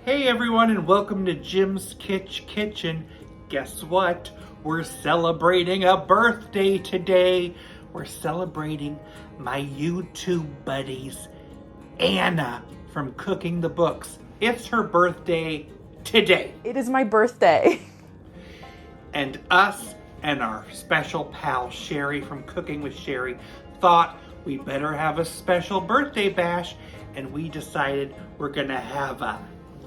Hey everyone, and welcome to Jim's Kitchen. Guess what? We're celebrating a birthday today. We're celebrating my YouTube buddies, Anna from Cooking the Books. It's her birthday today. It is my birthday. And us and our special pal Sherry from Cooking with Sherry thought we better have a special birthday bash, and we decided we're gonna have a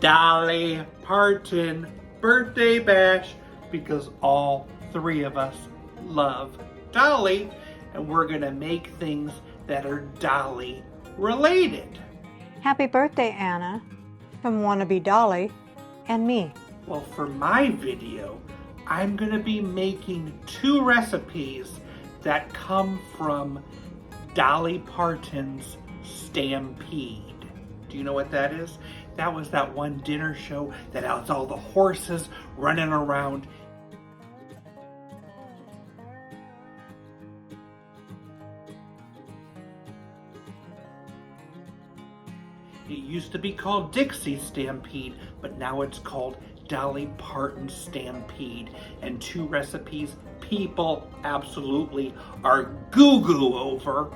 Dolly Parton birthday bash because all three of us love Dolly, and we're gonna make things that are Dolly related. Happy birthday, Anna, from Wannabe Dolly and me. Well, for my video, I'm gonna be making two recipes that come from Dolly Parton's Stampede. Do you know what that is? That was that one dinner show that has all the horses running around. It used to be called Dixie Stampede, but now it's called Dolly Parton Stampede. And two recipes people absolutely are goo-goo over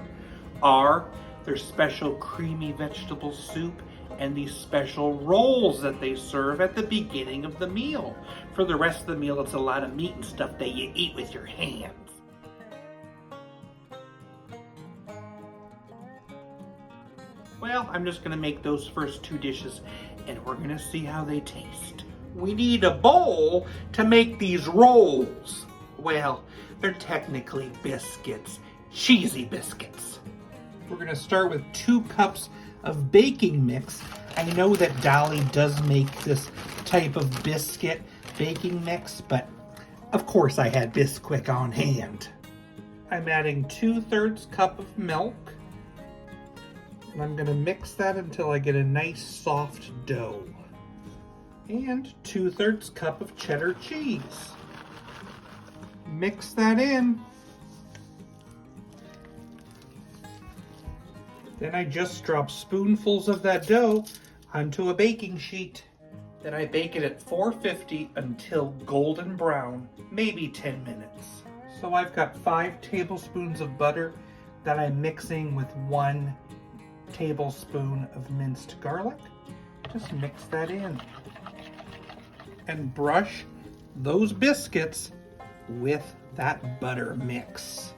are their special creamy vegetable soup and these special rolls that they serve at the beginning of the meal. For the rest of the meal, it's a lot of meat and stuff that you eat with your hands. Well, I'm just gonna make those first two dishes and we're gonna see how they taste. We need a bowl to make these rolls. Well, they're technically biscuits, cheesy biscuits. We're gonna start with 2 cups of baking mix. I know that Dolly does make this type of biscuit baking mix, but of course I had Bisquick on hand. I'm adding 2/3 cup of milk. And I'm gonna mix that until I get a nice soft dough. And 2/3 cup of cheddar cheese. Mix that in. Then I just drop spoonfuls of that dough onto a baking sheet. Then I bake it at 450 until golden brown, maybe 10 minutes. So I've got 5 tablespoons of butter that I'm mixing with 1 tablespoon of minced garlic. Just mix that in. And brush those biscuits with that butter mix.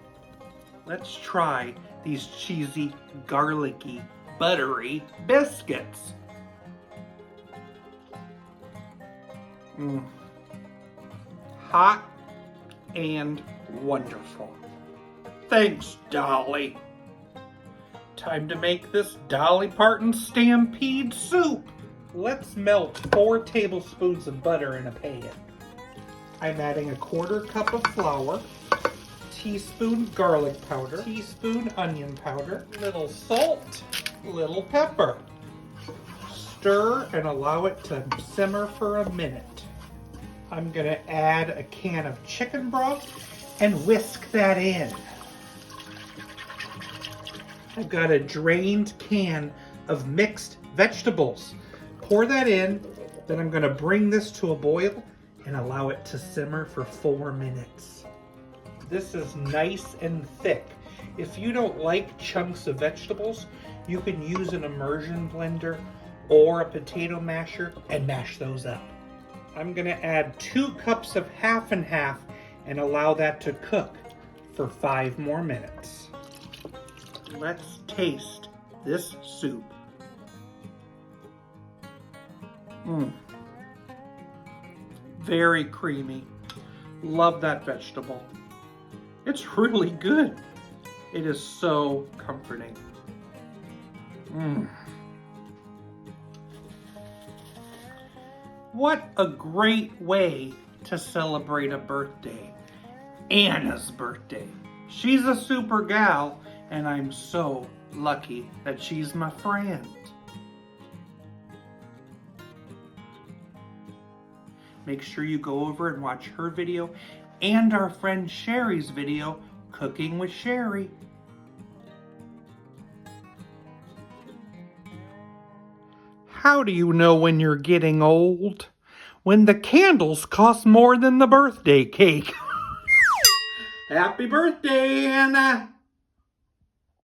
Let's try these cheesy, garlicky, buttery biscuits. Hot and wonderful. Thanks, Dolly. Time to make this Dolly Parton Stampede Soup. Let's melt 4 tablespoons of butter in a pan. I'm adding a 1/4 cup of flour, teaspoon garlic powder, teaspoon onion powder, little salt, little pepper. Stir and allow it to simmer for a minute. I'm gonna add a can of chicken broth and whisk that in. I've got a drained can of mixed vegetables. Pour that in, then I'm gonna bring this to a boil and allow it to simmer for 4 minutes. This is nice and thick. If you don't like chunks of vegetables, you can use an immersion blender or a potato masher and mash those up. I'm gonna add 2 cups of half and half and allow that to cook for 5 more minutes. Let's taste this soup. Very creamy. Love that vegetable. It's really good. It is so comforting. What a great way to celebrate a birthday. Anna's birthday. She's a super gal, and I'm so lucky that she's my friend. Make sure you go over and watch her video and our friend Sherry's video, Cooking with Sherry. How do you know when you're getting old? When the candles cost more than the birthday cake. Happy birthday, Anna!